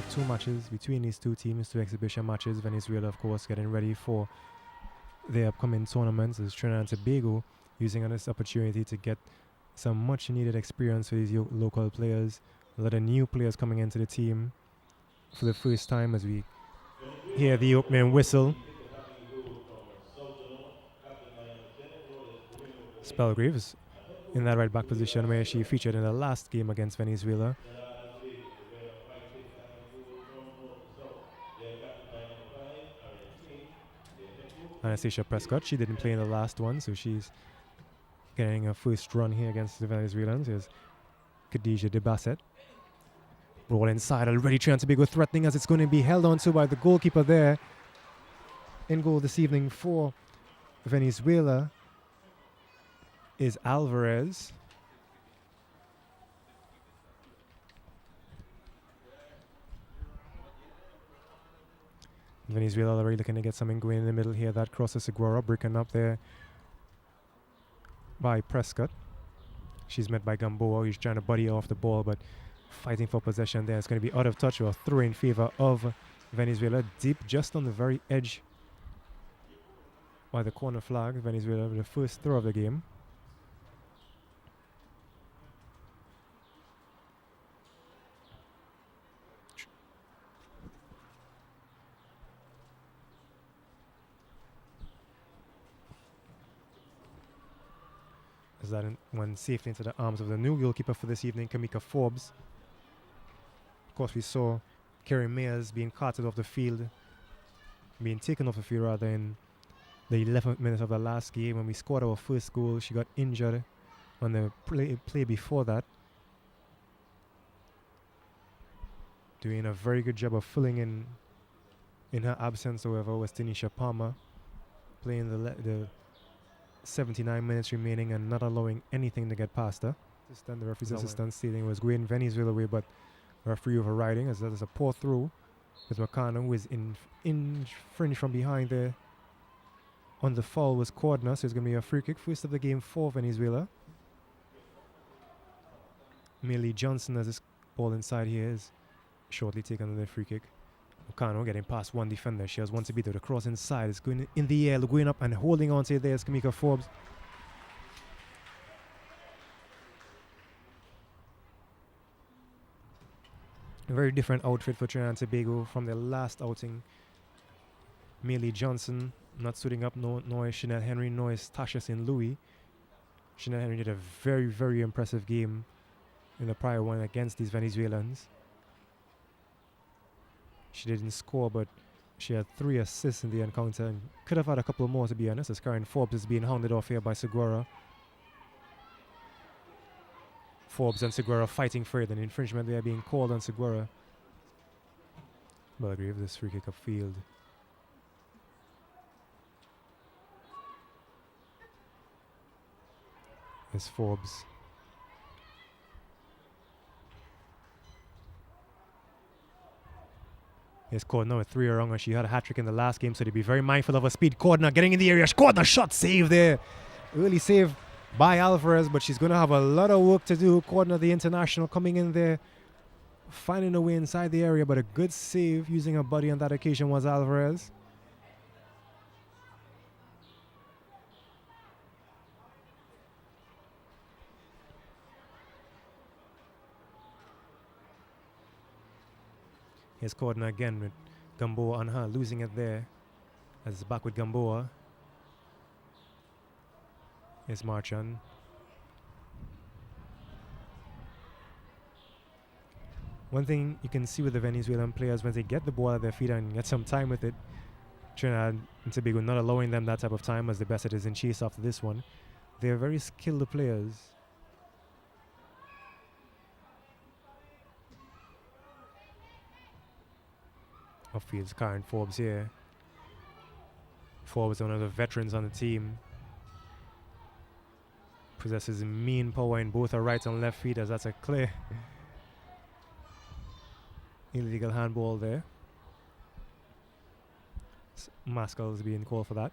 of two matches between these two teams, two exhibition matches. Venezuela, of course, getting ready for their upcoming tournaments, as Trinidad and Tobago using this opportunity to get some much needed experience for these local players. A lot of new players coming into the team for the first time as we hear the opening whistle. Spellgraves in that right back position where she featured in the last game against Venezuela. Anastasia Prescott, she didn't play in the last one, so she's getting a first run here against the Venezuelans. Here's Khadija De Basset. Roll inside, already trying to be good, threatening as it's going to be held on to by the goalkeeper there. In goal this evening for Venezuela is Alvarez. Venezuela already looking to get something going in the middle here. That crosses Segura, breaking up there by Prescott. She's met by Gamboa, who's trying to buddy off the ball, but fighting for possession there. It's going to be out of touch or throw in favor of Venezuela. Deep, just on the very edge by the corner flag. Venezuela with the first throw of the game. As that went safely into the arms of the new goalkeeper for this evening, Kamika Forbes. Of course, we saw Kerry Mayers being carted off the field, being taken off the field rather, in the 11th minute of the last game. When we scored our first goal, she got injured on the play before that. Doing a very good job of filling in her absence, however, was Tanisha Palmer, playing the 79 minutes remaining and not allowing anything to get past her. The referee's assistant stating it was going Venezuela way, but referee overriding as that is a poor throw with Makano, who is infringed from behind there. On the foul was Cordner, so it's going to be a free kick, first of the game for Venezuela. Millie Johnson, as this ball inside here, is shortly taken on the free kick. Makano getting past one defender. She has one to beat with a cross inside. It's going in the air, going up and holding on to it there is Kamika Forbes. A very different outfit for Trinidad and Tobago from their last outing. Millie Johnson not suiting up, nor is Chanel Henry, nor is Tasha St. Louis. Chanel Henry did a very, very impressive game in the prior one against these Venezuelans. She didn't score, but she had 3 assists in the encounter and could have had a couple more, to be honest, as Karen Forbes is being hounded off here by Segura. Forbes and Segura fighting for it, an infringement there being called on Segura. Belgrave, this free kick upfield. It's Forbes. It's Cordner with 3 around her. She had a hat-trick in the last game, so they'd be very mindful of her speed. Cordner getting in the area. Cordner shot save there. Early save by Alvarez, but she's going to have a lot of work to do. Cordner, the international, coming in there, finding a way inside the area, but a good save using her body on that occasion was Alvarez. Here's Cordner again with Gamboa on her, losing it there. As it's back with Gamboa. Here's Marchand. One thing you can see with the Venezuelan players, when they get the ball at their feet and get some time with it, Trinidad and Tobago not allowing them that type of time, as the best it is in chase after this one. They're very skilled players. Upfield's Karen Forbes here. Forbes, one of the veterans on the team. Possesses mean power in both her right and left feet, as that's a clear illegal handball there. Maskell is being called for that.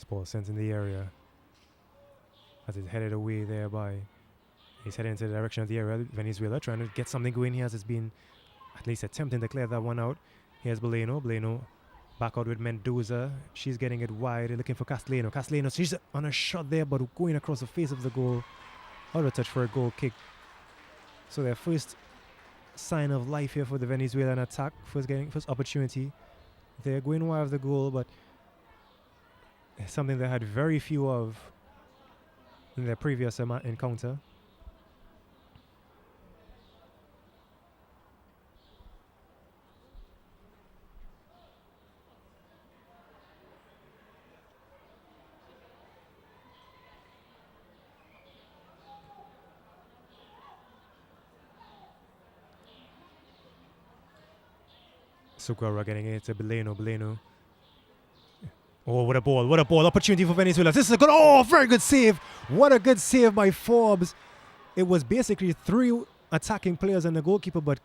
Ball sent in the area as it's headed away thereby. He's heading into the direction of the area. Venezuela trying to get something going here as it's been at least attempting to clear that one out. Here's Boleno. Boleno back out with Mendoza. She's getting it wide. They're looking for Castellano. Castellano, she's on a shot there, but going across the face of the goal. Out of touch for a goal kick. So their first sign of life here for the Venezuelan attack. First opportunity. They're going wide of the goal, but something they had very few of in their previous encounter. Suguera getting it to Boleno. Oh, what a ball. What a ball. Opportunity for Venezuela. This is a good, oh, very good save. What a good save by Forbes. It was basically 3 attacking players and the goalkeeper, but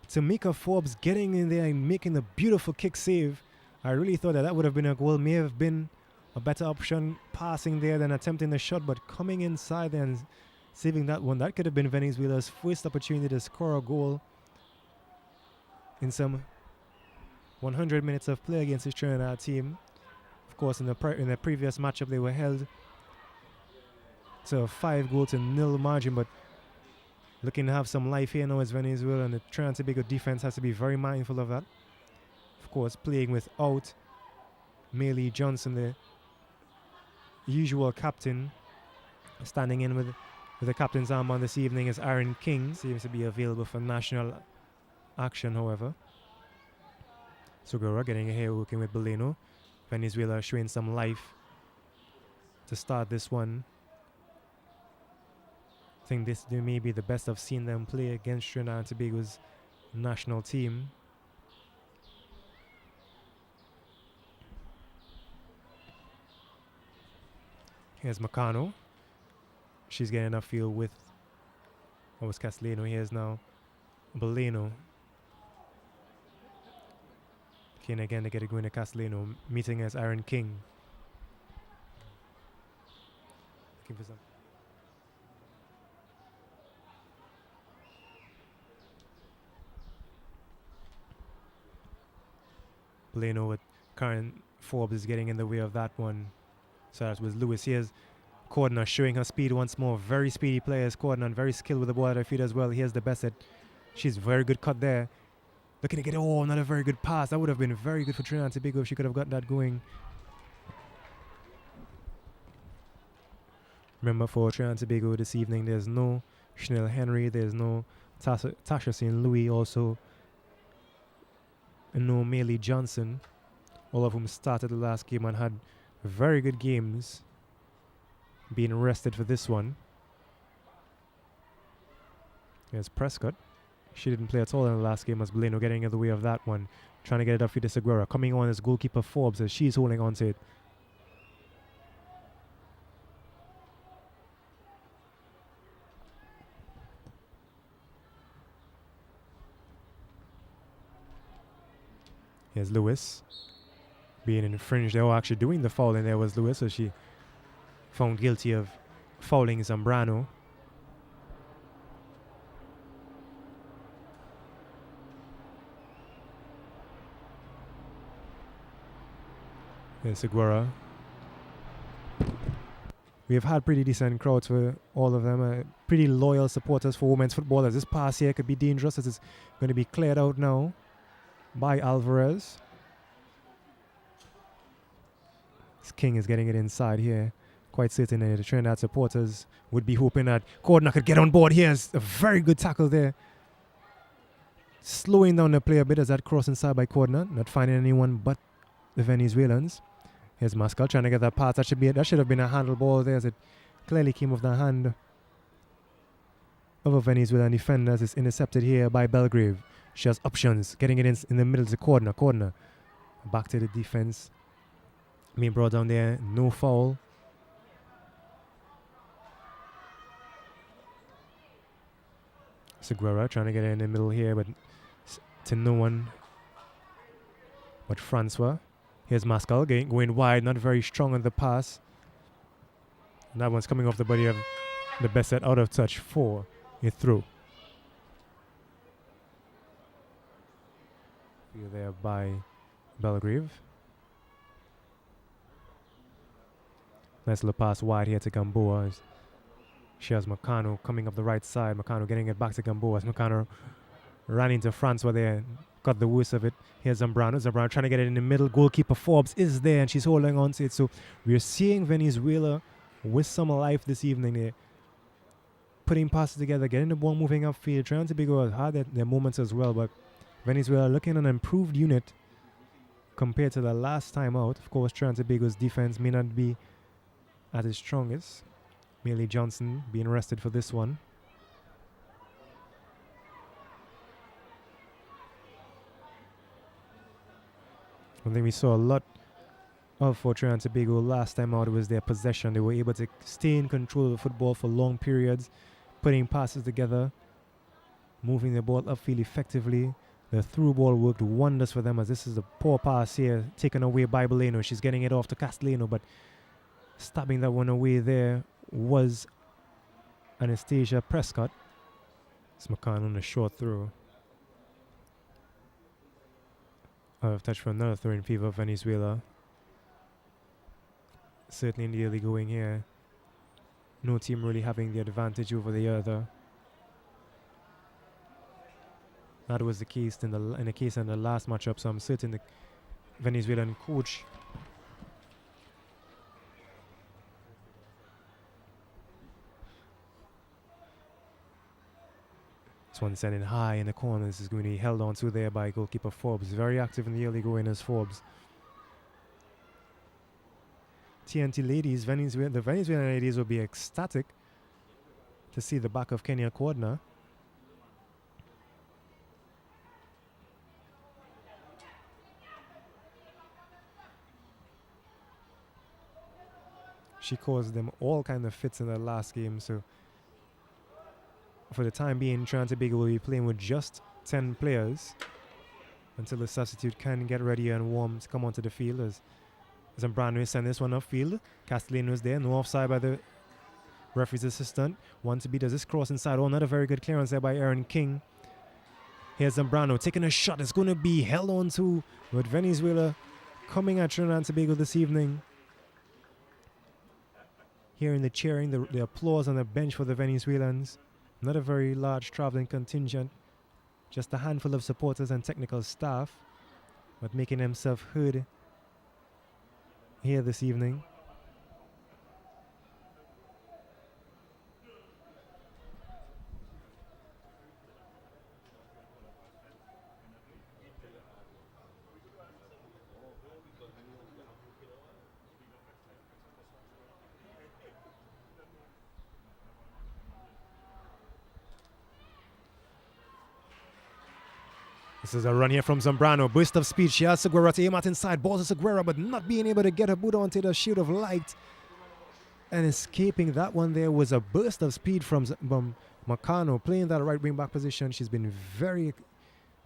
Tamika Forbes getting in there and making the beautiful kick save. I really thought that would have been a goal. May have been a better option passing there than attempting the shot, but coming inside and saving that one. That could have been Venezuela's first opportunity to score a goal in some 100 minutes of play against this Trinidad team. Of course, in the previous matchup, they were held to a 5-0 margin, but looking to have some life here now as Venezuela, and the Trinidad and Tobago defense has to be very mindful of that. Of course, playing without Maylee Johnson, the usual captain. Standing in with the captain's armband this evening is Aaron King. Seems to be available for national action, however. Suguera getting here, working with Boleno. Venezuela showing some life to start this one. I think this may be the best I've seen them play against Trinidad and Tobago's national team. Here's Macano. She's getting upfield with, what was Castellano? Here's now Boleno. Kane again to get it going to Castellano, meeting as Aaron King. Looking for some. Boleno with Karen Forbes is getting in the way of that one. So that was Lewis. Here's Cordner showing her speed once more. Very speedy players. Cordner very skilled with the ball at her feet as well. Here's the Bassett. She's very good cut there. Looking to get, oh, not a very good pass. That would have been very good for Trinidad and Tobago if she could have gotten that going. Remember, for Trinidad and Tobago this evening, there's no Chanel Henry, there's no Tasha St. Louis, also, and no Maylee Johnson, all of whom started the last game and had very good games, being rested for this one. Here's Prescott. She didn't play at all in the last game as Boleno getting in the way of that one. Trying to get it up for the Suguera. Coming on as goalkeeper Forbes as she's holding on to it. Here's Lewis. Being infringed. They were actually doing the foul, and there was Lewis, so she found guilty of fouling Zambrano. There's Suguera. We have had pretty decent crowds for all of them. Pretty loyal supporters for women's football. As this pass here could be dangerous, as it's going to be cleared out now by Alvarez. King is getting it inside here. Quite certain that the Trinidad supporters would be hoping that Cordner could get on board here. It's a very good tackle there. Slowing down the play a bit as that cross inside by Cordner. Not finding anyone but the Venezuelans. Here's Mascal trying to get that pass. That should have been a handle ball there, as it clearly came off the hand of a Venezuelan defender, as it's intercepted here by Belgrave. She has options, getting it in the middle to Cordner. Back to the defense. Being brought down there, no foul. Suguera trying to get it in the middle here, but to no one but Francois. Here's Mascal going wide, not very strong on the pass. And that one's coming off the body of the best set out of touch for a throw. Feel there by Belgrave. Nice little pass wide here to Gamboa. She has Meccano coming up the right side. Meccano getting it back to Gamboa. As Meccano ran into Francois there, got the worst of it. Here's Zambrano. Zambrano trying to get it in the middle. Goalkeeper Forbes is there and she's holding on to it. So we're seeing Venezuela with some life this evening. They're putting passes together, getting the ball moving upfield, trying to be good. Hard their moments as well. But Venezuela looking at an improved unit compared to the last time out. Of course, Trinidad's defense may not be at its strongest. Millie Johnson being arrested for this one. One thing we saw a lot of for Trinidad and Tobago last time out was their possession. They were able to stay in control of the football for long periods, putting passes together, moving the ball upfield effectively. The through ball worked wonders for them, as this is a poor pass here taken away by Boleno. She's getting it off to Castellano, but stabbing that one away there was Anastasia Prescott. It's McCann on a short throw. Out of touch for another throw in favor of Venezuela. Certainly in the early going here, no team really having the advantage over the other. That was the case in the last matchup, so I'm certain the Venezuelan coach this one sending high in the corners is going to be held on to there by goalkeeper Forbes. Very active in the early going as Forbes. TnT ladies, the Venezuelan ladies will be ecstatic to see the back of Kenya Cordner. She caused them all kind of fits in the last game, so for the time being, Trinidad and Tobago will be playing with just 10 players until the substitute can get ready and warm to come onto the field. As Zambrano is sending this one upfield. Castellano is there, no offside by the referee's assistant. One to beat as this cross inside. Oh, another very good clearance there by Aaron King. Here's Zambrano taking a shot. It's going to be held on to with Venezuela coming at Trinidad and Tobago this evening. Hearing the cheering, the applause on the bench for the Venezuelans. Not a very large traveling contingent. Just a handful of supporters and technical staff, but making themselves heard here this evening. This is a run here from Zambrano. Burst of speed. She has Seguera to aim at inside. Balls to Seguera, but not being able to get her boot onto the shield of light. And escaping that one there was a burst of speed from Meccano, playing that right wing back position. She's been very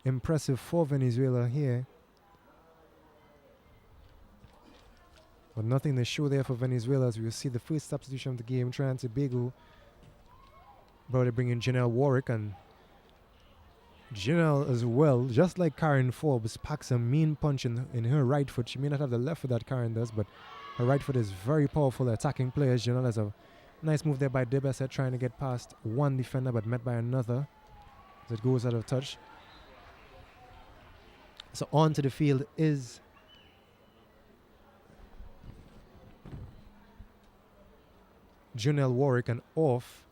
impressive for Venezuela here. But nothing to show there for Venezuela, as we will see the first substitution of the game. Trinidad and Tobago about to bring in Janelle Warwick, and Janelle as well, just like Karen Forbes, packs a mean punch in her right foot. She may not have the left foot that Karen does, but her right foot is very powerful attacking players. Janelle has a nice move there by Debeset, trying to get past one defender, but met by another as it goes out of touch. So onto the field is Janelle Warwick, and off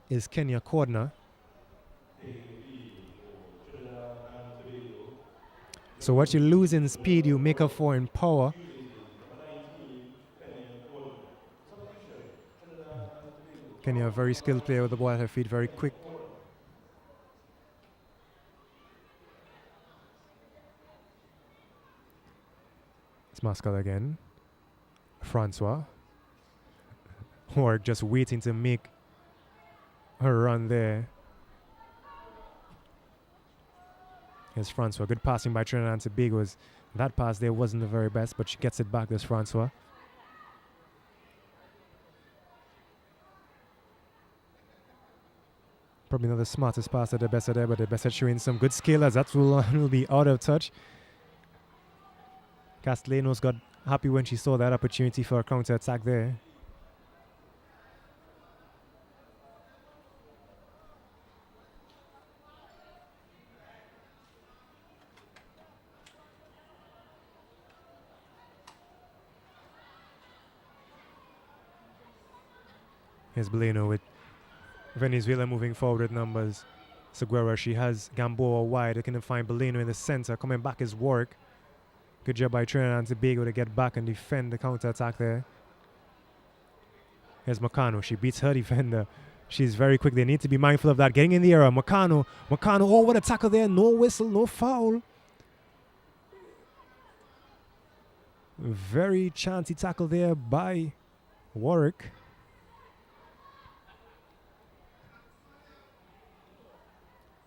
is Kenya Cordner. So what you lose in speed, you make up for in power. Kenya, a very skilled player with the ball at her feet, very quick. It's Mascal again. Francois. Warwick just waiting to make her run there. Here's Francois. Good passing by Trinidad and Tobago. That pass there wasn't the very best, but she gets it back, this Francois. Probably not the smartest pass at the best of there, but the best at showing some good skill as that will be out of touch. Castellanos got happy when she saw that opportunity for a counter attack there. Here's Boleno with Venezuela moving forward with numbers. Seguera, she has Gamboa wide. They can find Boleno in the center. Coming back is Warwick. Good job by Trinidad and Tobago to get back and defend the counter-attack there. Here's Macano. She beats her defender. She's very quick. They need to be mindful of that. Getting in the air. Macano. Oh, what a tackle there. No whistle, no foul. Very chancy tackle there by Warwick.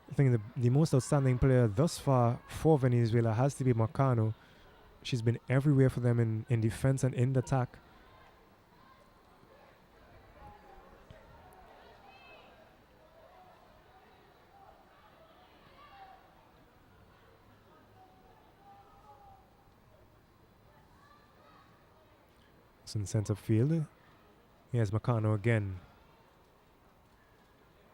I think the most outstanding player thus far for Venezuela has to be Macano. She's been everywhere for them in defense and in the attack. It's in center field. Here's Macano again.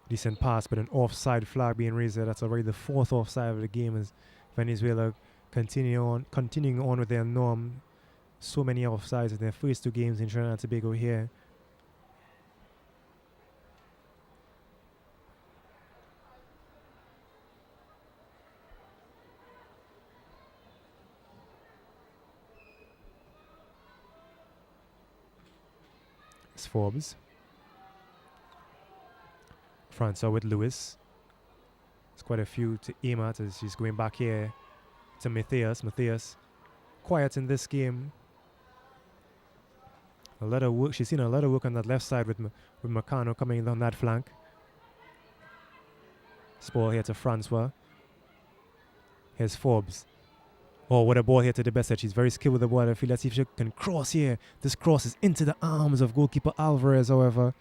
Decent pass, but an offside flag being raised there. That's already the fourth offside of the game as Venezuela continuing on with their norm. So many offsides in their first two games in Trinidad and Tobago here. It's Forbes. Francois with Lewis. It's quite a few to aim at as she's going back here to Mathis. Quiet in this game. A lot of work. She's seen a lot of work on that left side with Macano coming down that flank. Ball here to Francois. Here's Forbes. Oh, what a ball here to the best. She's very skilled with the ball. I feel let's see if she can cross here. This cross is into the arms of goalkeeper Alvarez, however.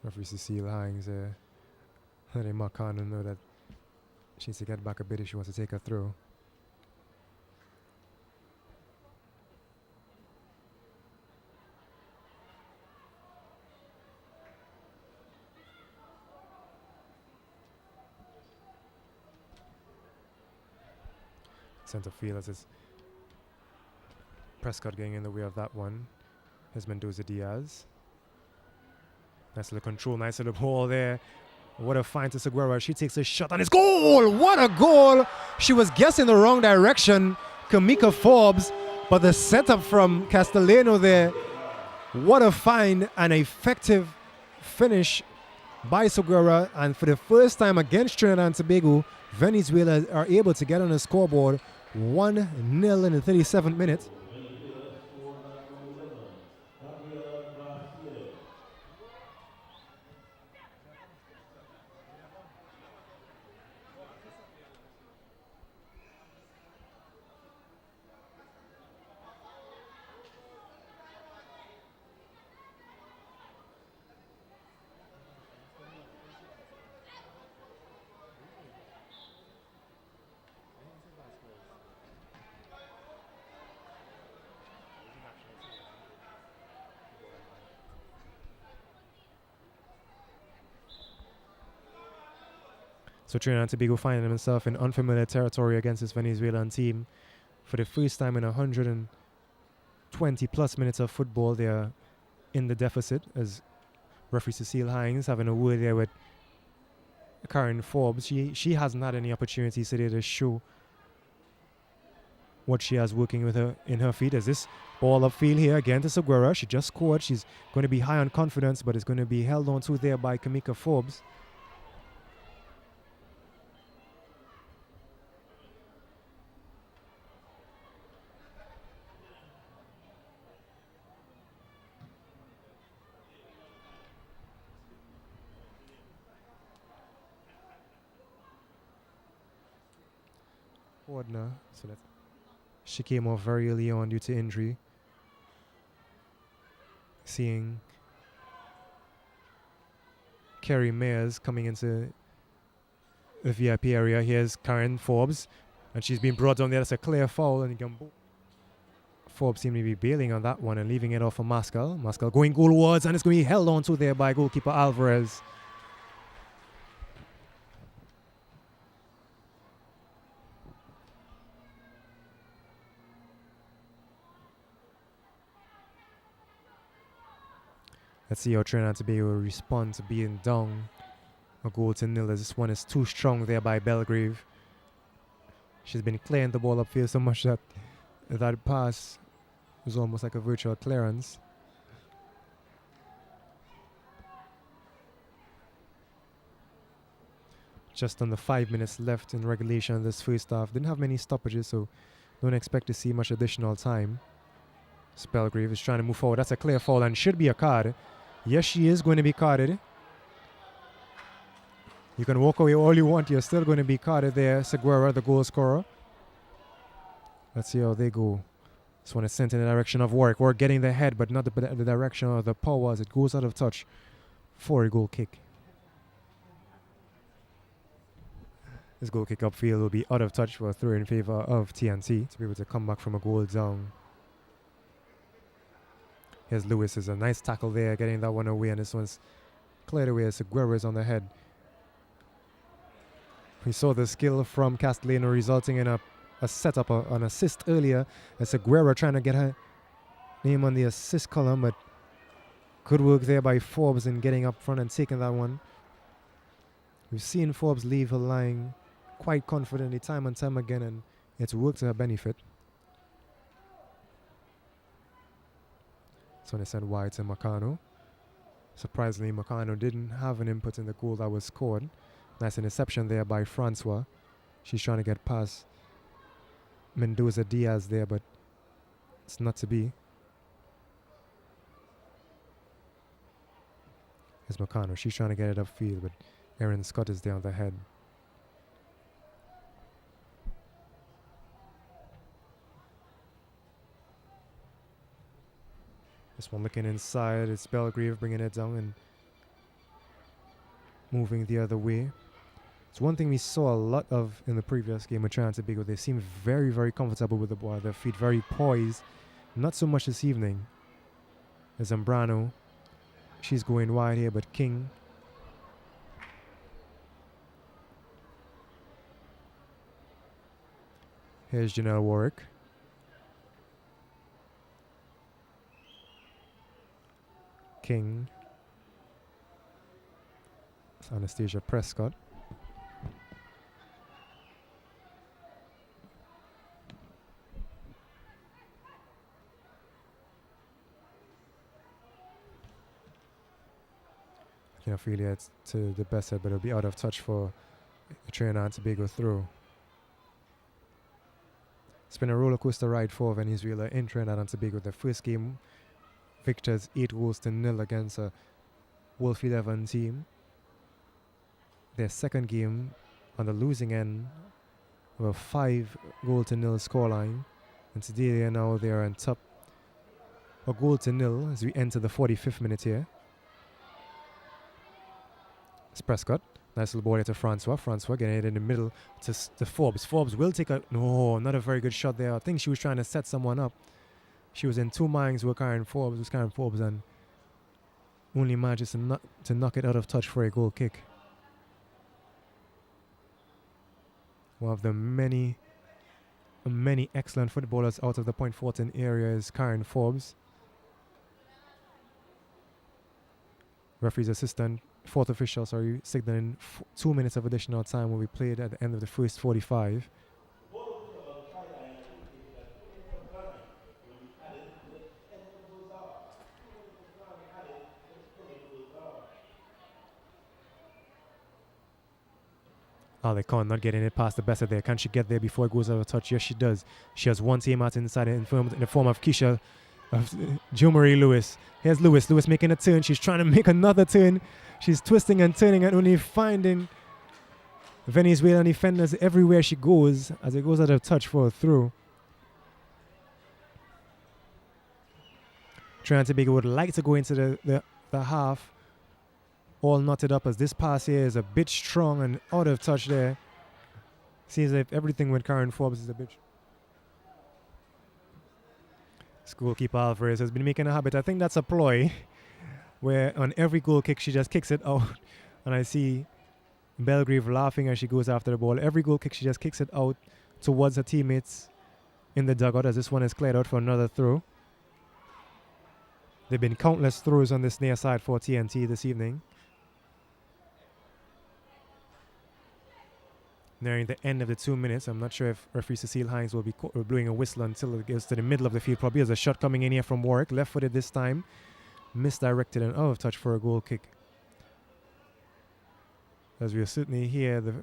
Referee Cecile Hines there. Letting Macano know that she needs to get back a bit if she wants to take her through. Center field as it's Prescott getting in the way of that one. Here's Mendoza Diaz. Nice little control, nice little ball there. What a find to Seguera. She takes a shot and it's goal! What a goal! She was guessing the wrong direction, Kamika Forbes, but the setup from Castellano there. What a find, an effective finish by Seguera, and for the first time against Trinidad and Tobago, Venezuela are able to get on the scoreboard 1-0 in the 37th minute. So Trinidad and Tobago finding himself in unfamiliar territory against this Venezuelan team. For the first time in 120 plus minutes of football, they are in the deficit as referee Cecile Hines having a word there with Karen Forbes. She hasn't had any opportunities today to show what she has working with her in her feet. As this ball upfield here again to Seguera. She just scored. She's going to be high on confidence, but it's going to be held on to there by Kamika Forbes. Boldon. So that she came off very early on due to injury. Seeing Kerry Mayers coming into the VIP area. Here's Karen Forbes, and she's been brought down there. That's a clear foul, and Forbes seemed to be bailing on that one and leaving it off for Maskell. Maskell going goalwards, and it's going to be held on to there by goalkeeper Alvarez. Let's see how Trinidad to be able to respond to being down a goal to nil, as this one is too strong there by Belgrave. She's been clearing the ball upfield so much that that pass was almost like a virtual clearance. Just under 5 minutes left in regulation of this first half. Didn't have many stoppages, so don't expect to see much additional time. Belgrave is trying to move forward. That's a clear foul and should be a card. Yes, she is going to be carded. You can walk away all you want. You're still going to be carded there. Seguera, the goal scorer. Let's see how they go. This one is sent in the direction of Warwick. Warwick getting the head, but not the direction of the power as it goes out of touch for a goal kick. This goal kick upfield will be out of touch for a throw in favor of TnT to be able to come back from a goal down. Here's Lewis. Is a nice tackle there, getting that one away, and this one's cleared away as Seguera is on the head. We saw the skill from Castellano resulting in a setup, an assist earlier, as Seguera trying to get her name on the assist column, but good work there by Forbes in getting up front and taking that one. We've seen Forbes leave her line quite confidently time and time again, and it's worked to her benefit. So they sent wide to Macano. Surprisingly, Macano didn't have an input in the goal that was scored. Nice interception there by Francois. She's trying to get past Mendoza Diaz there, but it's not to be. It's Macano. She's trying to get it upfield, but Erin Scott is there on the head. This one looking inside. It's Belgrave bringing it down and moving the other way. It's one thing we saw a lot of in the previous game with Trinidad and Tobago. They seem very, very comfortable with the ball. Their feet very poised. Not so much this evening. There's Zambrano. She's going wide here, but King. Here's Janelle Warwick. King. It's Anastasia Prescott. I feel it's to the best side, but it'll be out of touch for the Trinidad and Tobago throw. It's been a roller coaster ride for Venezuela in Trinidad and Tobago. The first game, victors 8-0 against a Wolf 11 team. Their second game on the losing end of a 5-0 scoreline. And today they are on top, a 0 as we enter the 45th minute here. It's Prescott. Nice little ball here to Francois. Francois getting it in the middle to Forbes. Forbes will take a... No, not a very good shot there. I think she was trying to set someone up. She was in two minds with Karen Forbes, and only manages to knock it out of touch for a goal kick. One of the many excellent footballers out of the Point Fortin area is Karen Forbes. Referee's assistant, fourth official, signaling 2 minutes of additional time will be played at the end of the first 45. Alecon not getting it past the best of there. Can she get there before it goes out of touch? Yes, she does. She has one team out inside in the form of Keisha, of Jo Marie Lewis. Here's Lewis. Lewis making a turn. She's trying to make another turn. She's twisting and turning and only finding Venezuelan defenders everywhere she goes as it goes out of touch for a throw. Trinidad and Tobago would like to go into the half all knotted up as this pass here is a bit strong and out of touch there. Seems like everything with Karen Forbes is a bit. Goalkeeper Alvarez has been making a habit. I think that's a ploy where on every goal kick she just kicks it out. And I see Belgrave laughing as she goes after the ball. Every goal kick she just kicks it out towards her teammates in the dugout as this one is cleared out for another throw. There have been countless throws on this near side for TnT this evening. Nearing the end of the 2 minutes, I'm not sure if referee Cecile Hines will be blowing a whistle until it gets to the middle of the field. Probably as a shot coming in here from Warwick, left-footed this time, misdirected and out of touch for a goal kick. As we are certainly here, the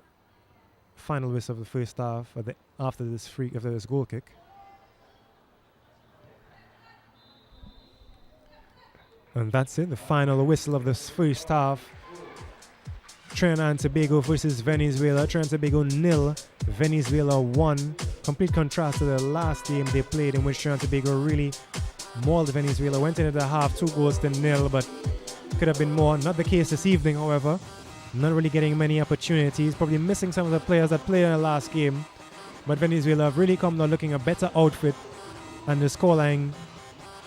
final whistle of the first half after this goal kick. And that's it, the final whistle of this first half. Trinidad and Tobago versus Venezuela. Trinidad and Tobago 0, Venezuela 1. Complete contrast to the last game they played in which Trinidad and Tobago really mauled Venezuela. Went into the half 2-0, but could have been more. Not the case this evening, however. Not really getting many opportunities. Probably missing some of the players that played in the last game. But Venezuela have really come now looking a better outfit, and the scoreline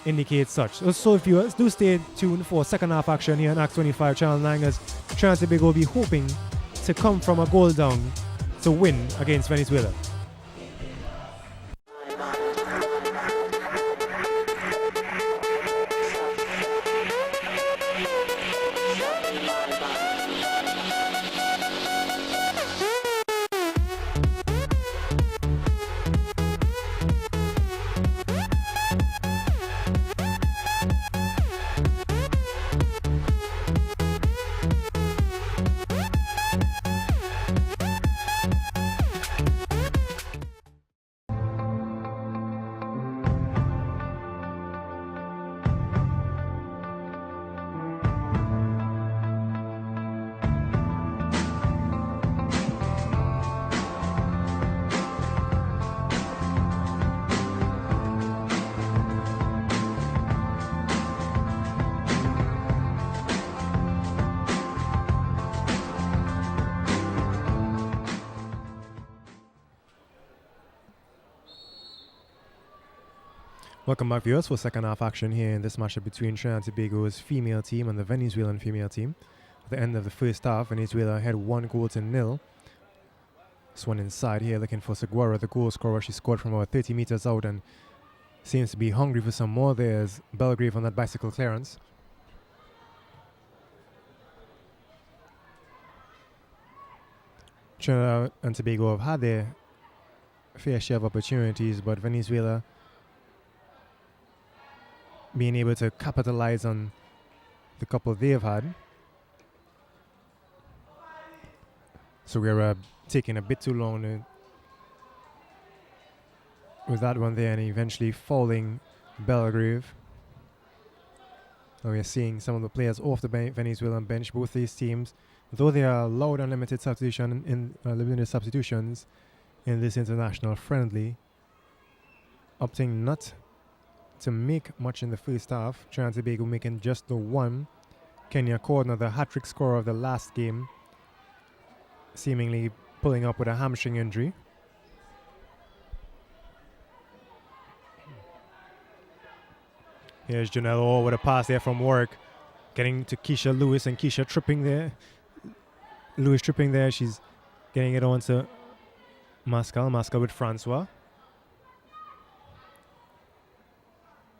indicates such. So if you do stay tuned for second half action here on Act 25 Channel 9, as Trinidad and Tobago will be hoping to come from a goal down to win against Venezuela. Welcome back, viewers, for second half action here in this matchup between Trinidad and Tobago's female team and the Venezuelan female team. At the end of the first half, Venezuela had 1-0. This one inside here looking for Seguara, the goal scorer. She scored from about 30 meters out and seems to be hungry for some more. There's Belgrave on that bicycle clearance. Trinidad and Tobago have had their fair share of opportunities, but Venezuela being able to capitalize on the couple they've had. So we're taking a bit too long with that one there and eventually fouling Belgrave. And we're seeing some of the players off the Venezuelan bench. Both these teams, though they are allowed unlimited limited substitutions in this international friendly, opting not to make much in the first half. Trinidad and Tobago making just the one. Kenya Cordner, the hat-trick scorer of the last game, seemingly pulling up with a hamstring injury. Here's Janelle Orr with a pass there from Warwick, getting to Keisha Lewis, and Keisha tripping there. Lewis tripping there. She's getting it on to Mascal. Mascal with Francois.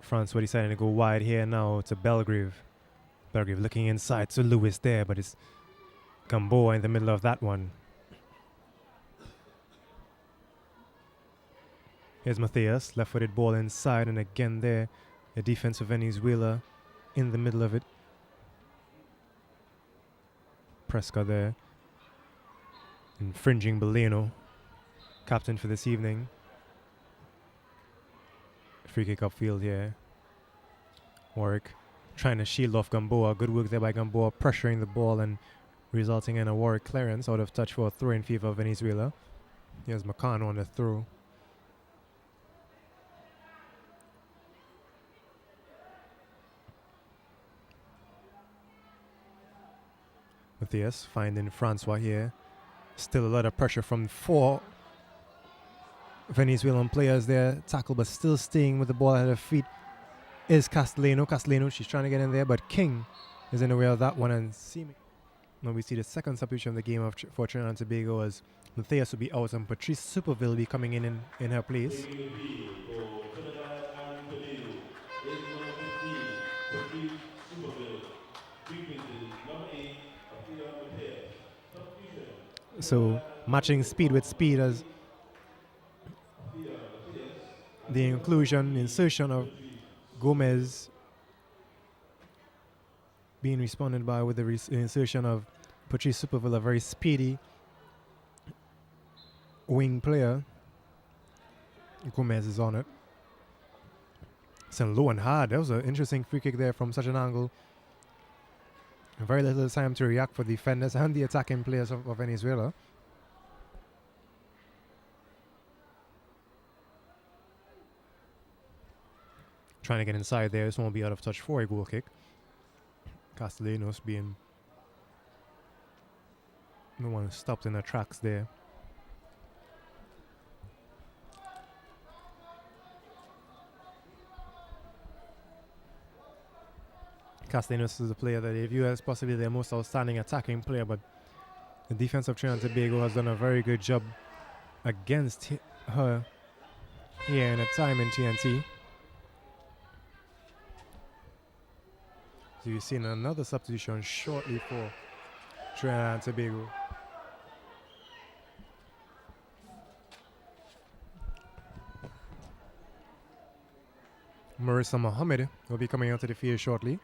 Francois deciding to go wide here now to Belgrave. Belgrave looking inside to Lewis there, but it's Gamboa in the middle of that one. Here's Matthias, left-footed ball inside, and again there, the defense of Venezuela in the middle of it. Prescott there, infringing Boleno, captain for this evening. Free kick upfield here. Warwick trying to shield off Gamboa. Good work there by Gamboa, pressuring the ball and resulting in a Warwick clearance out of touch for a throw in favor of Venezuela. Here's Macano on the throw. Matthias finding Francois here. Still a lot of pressure from 4 Venezuelan players there. Tackle, but still staying with the ball at her feet is Castellano. Castellano, she's trying to get in there, but King is in the way of that one. And now we see the second substitution of the game for Trinidad and Tobago as Matthias will be out and Patrice Superville will be coming in her place. So matching speed with speed as the insertion of Gomez being responded by with the insertion of Patrice Superville, a very speedy wing player. Gomez is on it. Sent low and hard. That was an interesting free kick there from such an angle. Very little time to react for the defenders and the attacking players of Venezuela. Trying to get inside there. This one will be out of touch for a goal kick. Castellanos being no one stopped in the tracks there. Castellanos is a player that they view as possibly their most outstanding attacking player, but the defense of Trinidad and Tobago has done a very good job against her here in a time in TnT. So you've seen another substitution shortly for Trinidad and Tobago. Marissa Mohammed will be coming onto the field shortly.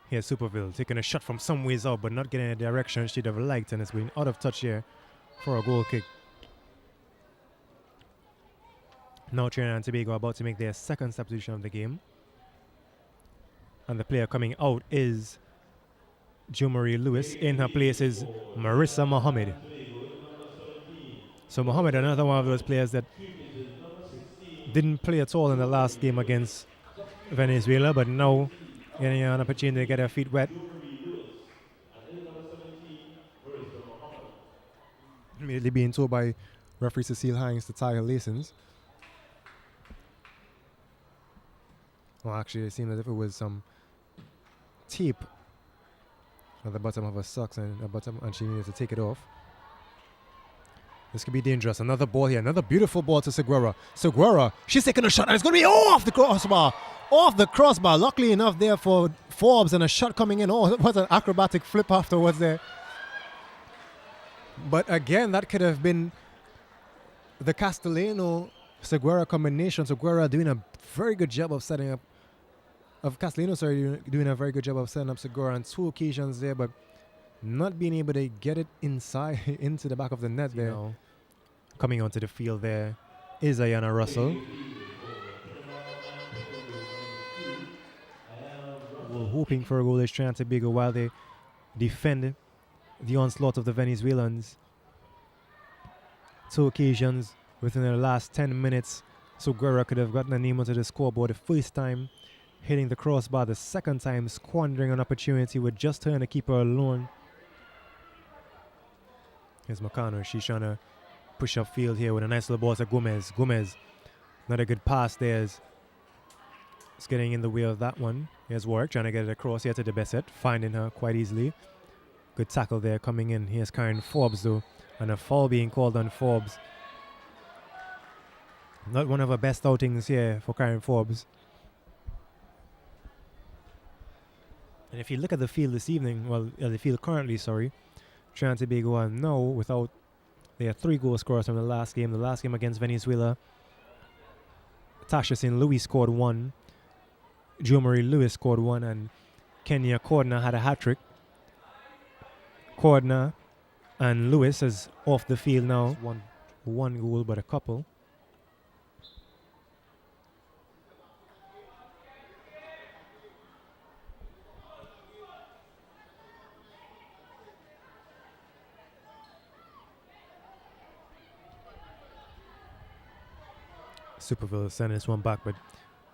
Here's Superville taking a shot from some ways out, but not getting a direction she'd have liked, and it's been out of touch here for a goal kick. Now Trinidad and Tobago about to make their second substitution of the game. And the player coming out is Jo Marie Lewis. In her place is Marissa Mohammed. So Mohammed, another one of those players that didn't play at all in the last game against Venezuela, but now getting an opportunity to get her feet wet. Immediately being told by referee Cecile Hines to tie her lacings. Well, actually, it seemed as if it was some tape at the bottom of her socks and she needed to take it off. This could be dangerous. Another ball here. Another beautiful ball to Seguera. Seguera, she's taking a shot and it's going to be off the crossbar. Off the crossbar. Luckily enough there for Forbes, and a shot coming in. Oh, what an acrobatic flip afterwards there. But again, that could have been the Castellano-Seguera combination. Seguera doing a very good job of setting up, doing a very good job of setting up Seguera on 2 occasions there, but not being able to get it inside into the back of the net there. Coming onto the field there is Ayana Russell. We're hoping for a goal is Trinidad and Tobago while they defend the onslaught of the Venezuelans. 2 occasions within the last 10 minutes. So Guerra could have gotten a name onto the scoreboard the first time, hitting the crossbar, the second time squandering an opportunity with just her and the keeper alone. Here's Macano. She's trying to push up field here with a nice little ball to Gomez. Gomez, not a good pass there. It's getting in the way of that one. Here's Warwick trying to get it across here to the Besset, finding her quite easily. Good tackle there coming in. Here's Karen Forbes though, and a foul being called on Forbes. Not one of her best outings here for Karen Forbes. And if you look at the field this evening, the field currently, Trinidad and Tobago are now without They are 3 goal scorers from the last game. The last game against Venezuela, Tasha Sin Louis scored 1, Jo Marie Lewis scored 1, and Kenya Cordner had a hat-trick. Cordner and Lewis is off the field now. One goal, but a couple. Superville sending this one back, but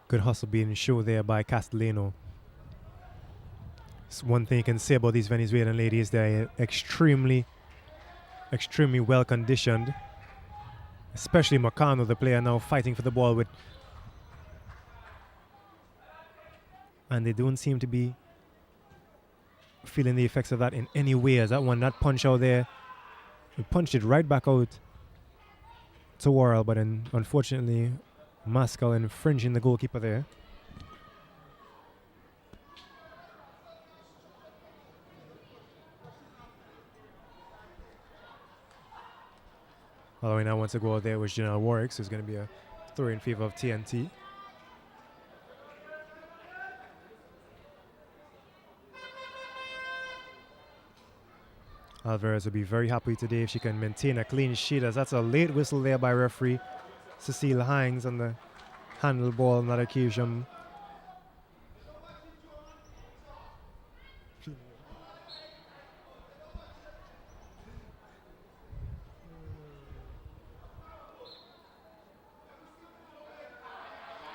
good hustle being shown there by Castellano. It's one thing you can say about these Venezuelan ladies, they're extremely well conditioned. Especially Marcano, the player now fighting for the ball with, and they don't seem to be feeling the effects of that in any way. As that punch out there, he punched it right back out to Worrell, but unfortunately Mascal infringing the goalkeeper there. Although now wants to go out there with Janelle Warwick, so it's going to be a throw in favor of TnT. Alvarez will be very happy today if she can maintain a clean sheet, as that's a late whistle there by referee Cecile Hines on the handball on that occasion.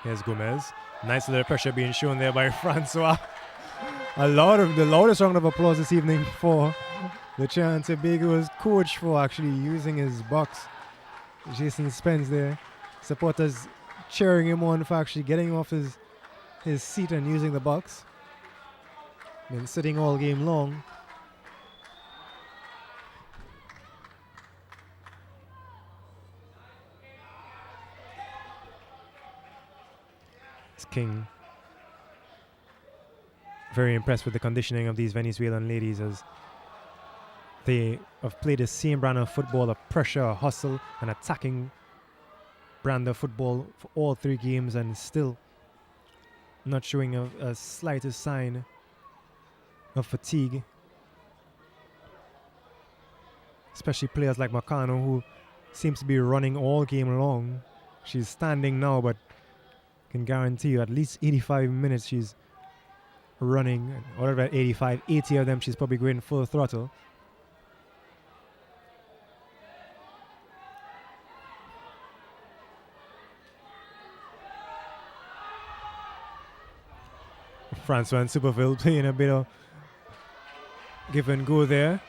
Here's Gomez. Nice little pressure being shown there by Francois. The loudest round of applause this evening for the Trinidad and Tobago's coach for actually using his box. Jason Spence there. Supporters cheering him on for actually getting off his seat and using the box. Been sitting all game long. It's King. Very impressed with the conditioning of these Venezuelan ladies, as they have played the same brand of football, of pressure, hustle, and attacking brand of football for all 3 games, and still not showing a slightest sign of fatigue. Especially players like Marcano, who seems to be running all game long. She's standing now, but can guarantee you at least 85 minutes she's running. Whatever, 85, 80 of them she's probably going full throttle. Francois and Superville playing a bit of give and go there.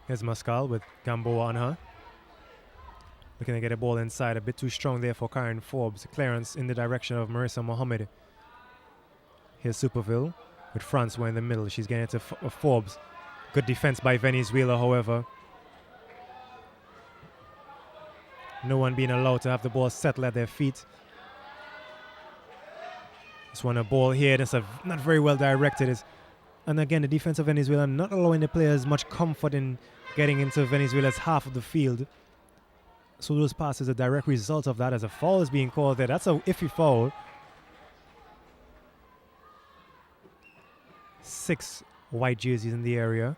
Here's Mascal with Gamboa on her. Looking to get a ball inside. A bit too strong there for Karen Forbes. Clearance in the direction of Marissa Mohammed. Here's Superville with Francois in the middle. She's getting it to Forbes. Good defense by Venezuela, however. No one being allowed to have the ball settle at their feet. Just want a ball here. That's not very well directed. And again, the defense of Venezuela not allowing the players much comfort in getting into Venezuela's half of the field. So those passes are a direct result of that, as a foul is being called there. That's a iffy foul. 6 white jerseys in the area.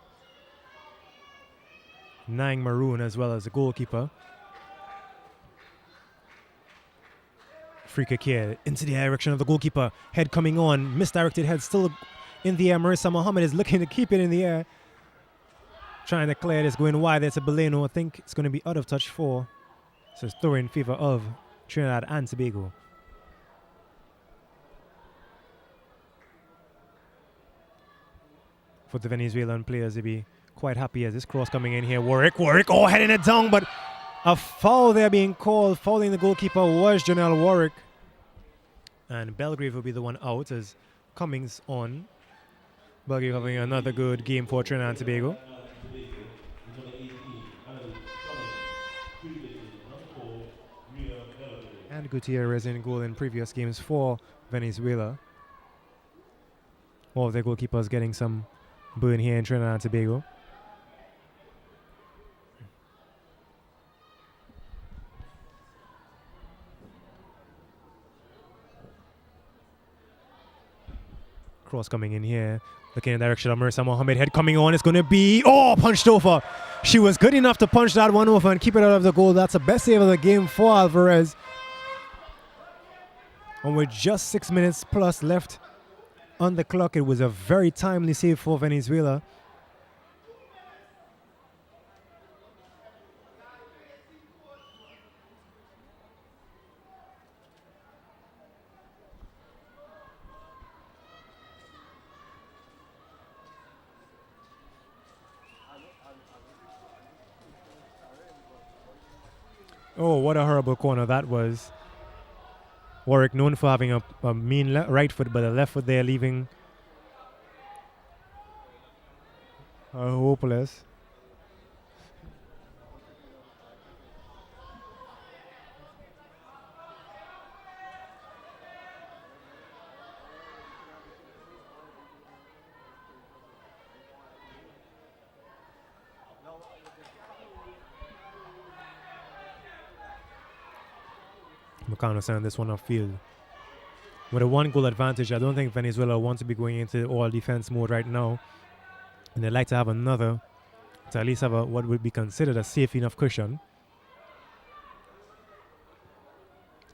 9 maroon as well as the goalkeeper. Free kick here into the direction of the goalkeeper. Head coming on. Misdirected head still in the air. Marissa Mohammed is looking to keep it in the air. Trying to clear this, going wide. There's a Beleno. I think it's going to be out of touch for. So it's throw in favor of Trinidad and Tobago. For the Venezuelan players, they'll be quite happy as this cross coming in here. Warwick, oh, heading it down, but a foul there being called. Fouling the goalkeeper was Janelle Warwick. And Belgrave will be the one out as Cummings on. Belgrave having another good game for Trinidad and Tobago. had Gutierrez in goal in previous games for Venezuela. All of their goalkeepers getting some burn here in Trinidad and Tobago. Cross coming in here, looking in the direction of Marissa Mohammed. Head coming on, it's going to be, punched over. She was good enough to punch that one over and keep it out of the goal. That's the best save of the game for Alvarez. And with just 6 minutes plus left on the clock, it was a very timely save for Venezuela. Oh, what a horrible corner that was. Warwick known for having a mean right foot, but the left foot there leaving hopeless. Meccano sending this one upfield. With a 1-goal advantage, I don't think Venezuela wants to be going into all defense mode right now. And they'd like to have another, to at least have what would be considered a safe enough cushion.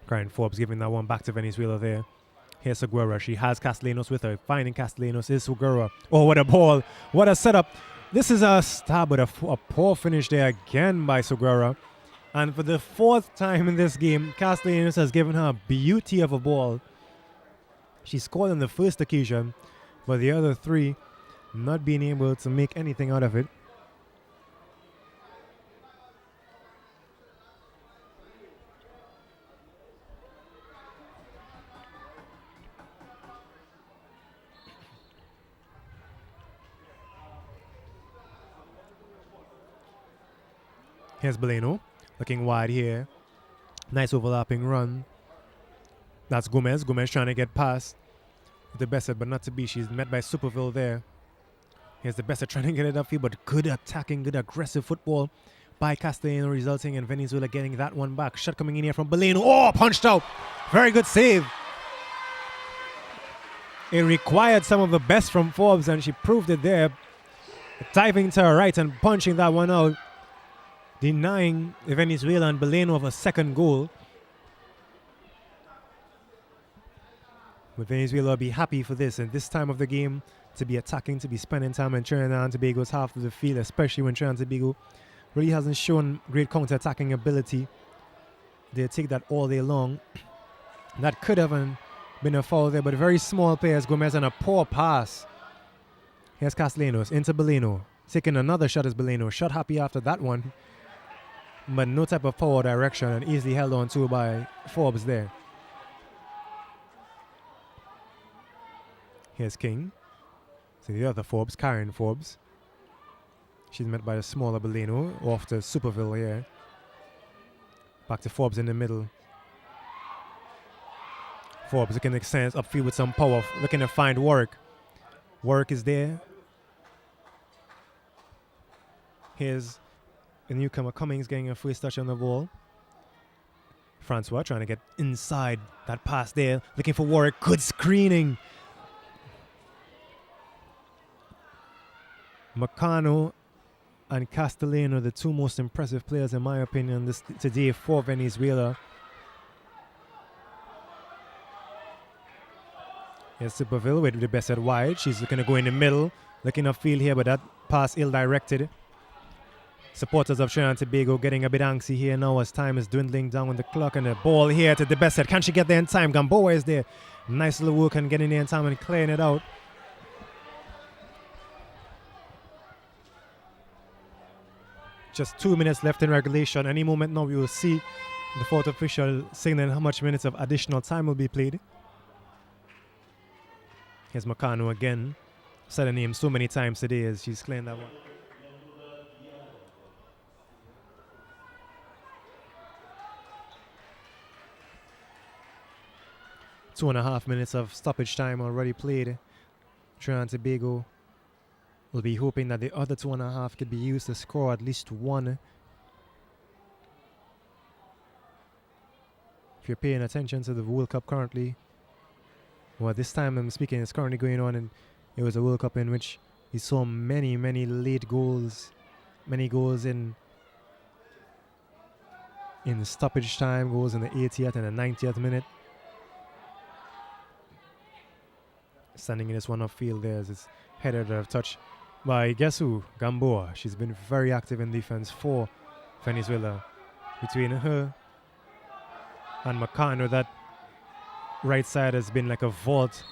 Karen Forbes giving that one back to Venezuela there. Here's Segura. She has Castellanos with her. Finding Castellanos is Segura. Oh, what a ball. What a setup. This is a stab with a poor finish there again by Segura. And for the 4th time in this game, Castellanos has given her a beauty of a ball. She scored on the first occasion, but the other 3 not being able to make anything out of it. Here's Boleno. Looking wide here. Nice overlapping run. That's Gomez. Gomez trying to get past the Besset, but not to be. She's met by Superville there. Here's the Besset trying to get it upfield, but good attacking, good aggressive football by Castellano, resulting in Venezuela getting that one back. Shot coming in here from Boleno. Oh, punched out. Very good save. It required some of the best from Forbes, and she proved it there. Diving to her right and punching that one out, denying Venezuela and Boleno of a second goal. But Venezuela will be happy for this, and this time of the game to be attacking, to be spending time in Trinidad and Tobago's half of the field, especially when Trinidad and Tobago really hasn't shown great counter-attacking ability. They take that all day long. That could have been a foul there, but very small players. Gomez and a poor pass. Here's Castellanos into Boleno. Taking another shot as Boleno. Shot happy after that one, but no type of forward direction, and easily held on to by Forbes there. Here's King. So the other Forbes, Karen Forbes. She's met by the smaller Boleno, off to Superville here. Back to Forbes in the middle. Forbes looking to extend upfield with some power, looking to find Warwick. Warwick is there. Here's the newcomer Cummings getting a first touch on the ball. Francois trying to get inside that pass there, looking for Warwick. Good screening. Meccano and Castellano, the 2 most impressive players in my opinion today for Venezuela. Here's Superville with the Besset wide. She's looking to go in the middle, looking upfield here, but that pass ill-directed. Supporters of Trinidad and Tobago getting a bit antsy here now as time is dwindling down on the clock, and the ball here to the Besset. Can she get there in time? Gamboa is there. Nice little work and getting there in time and clearing it out. Just 2 minutes left in regulation. Any moment now we will see the 4th official signaling how much minutes of additional time will be played. Here's Meccano again. Said her name so many times today as she's clearing that one. 2.5 minutes of stoppage time already played. Trinidad and Tobago will be hoping that the other 2.5 could be used to score at least one. If you're paying attention to the World Cup currently, well, this time I'm speaking, it's currently going on, and it was a World Cup in which we saw many late goals, many goals in stoppage time, goals in the 80th and the 90th minute. Standing in this one upfield, there's this header that I've touched by, guess who? Gamboa. She's been very active in defense for Venezuela. Between her and McConnell, that right side has been like a vault.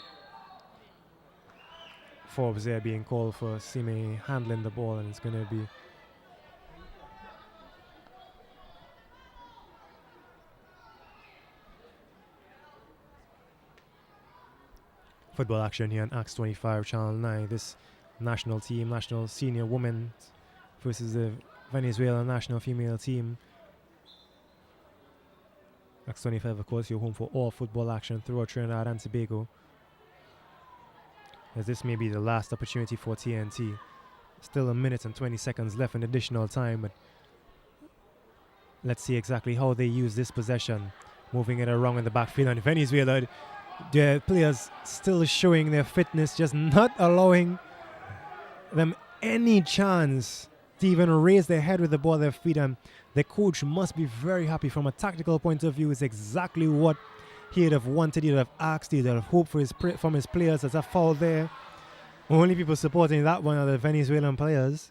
Forbes there being called for Sammy handling the ball, and it's going to be football action here on Acts 25, Channel 9. This national team, national senior women versus the Venezuela national female team. Acts 25, of course, you're home for all football action throughout Trinidad and Tobago, as this may be the last opportunity for TnT. Still a minute and 20 seconds left in additional time, but let's see exactly how they use this possession. Moving it around in the backfield, and Venezuela, their players still showing their fitness, just not allowing them any chance to even raise their head with the ball at their feet. And the coach must be very happy. From a tactical point of view, it's exactly what he'd have wanted, he'd have asked, he'd have hoped for from his players. There's a foul there. Only people supporting that one are the Venezuelan players.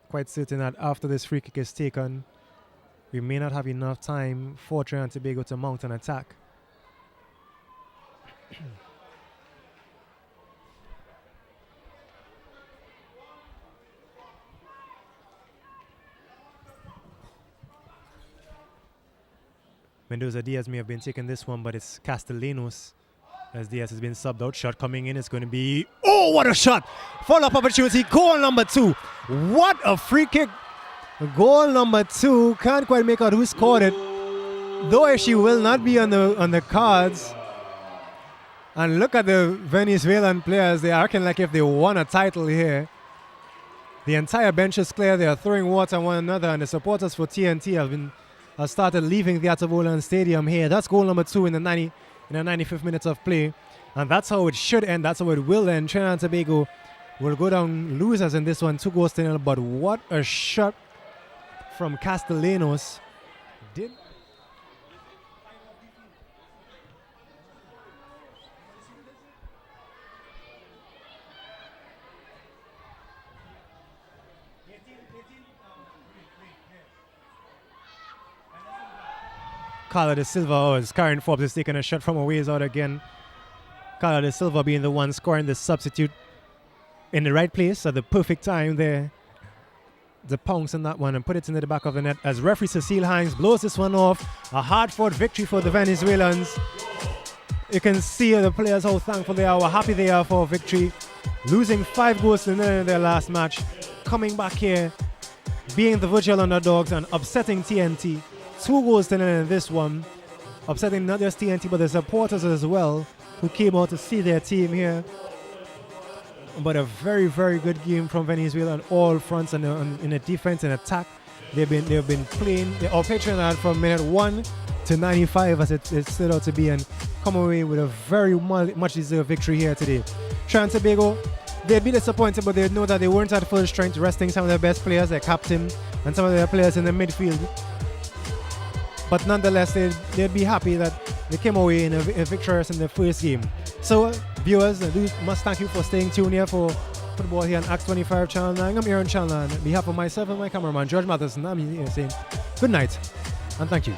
Quite certain that after this free kick is taken, we may not have enough time for Trinidad and Tobago to mount an attack. Mendoza Diaz may have been taking this one, but it's Castellanos as Diaz has been subbed out. Shot coming in, it's going to be, oh, what a shot! Follow-up opportunity, goal number 2. What a free kick! Goal number 2, can't quite make out who scored it, though she will not be on the cards. And look at the Venezuelan players, they're acting like if they won a title here. The entire bench is clear, they are throwing water on one another, and the supporters for TnT have started leaving the Ato Boldon Stadium here. That's goal number 2 in the 95th minute of play. And that's how it should end, that's how it will end. Trinidad and Tobago will go down losers in this one, 2-0. But what a shot from Castellanos. Carla de Silva, as Karen Forbes is taking a shot from a ways out again. Carla de Silva being the one scoring the substitute in the right place at the perfect time there. The pounce on that one and put it into the back of the net as referee Cecile Hines blows this one off. A hard-fought victory for the Venezuelans. You can see the players how thankful they are, how happy they are for a victory. Losing 5-0 in their last match. Coming back here, being the virtual underdogs and upsetting TnT. 2-0 in this one. Upsetting not just TnT but the supporters as well, who came out to see their team here. But a very good game from Venezuela on all fronts, and in the defense and attack. They've been playing. They are Trinidad from minute 1 to 95 as it stood out to be, and come away with a very much deserved victory here today. Trinidad and Tobago, they'd be disappointed, but they know that they weren't at full strength, resting some of their best players, their captain, and some of their players in the midfield. But nonetheless, they'd be happy that they came away in a victorious in the first game. So, viewers, I must thank you for staying tuned here for football here on Acts 25 Channel 9. I'm here on Channel 9. On behalf of myself and my cameraman, George Mathison, I'm here saying good night and thank you.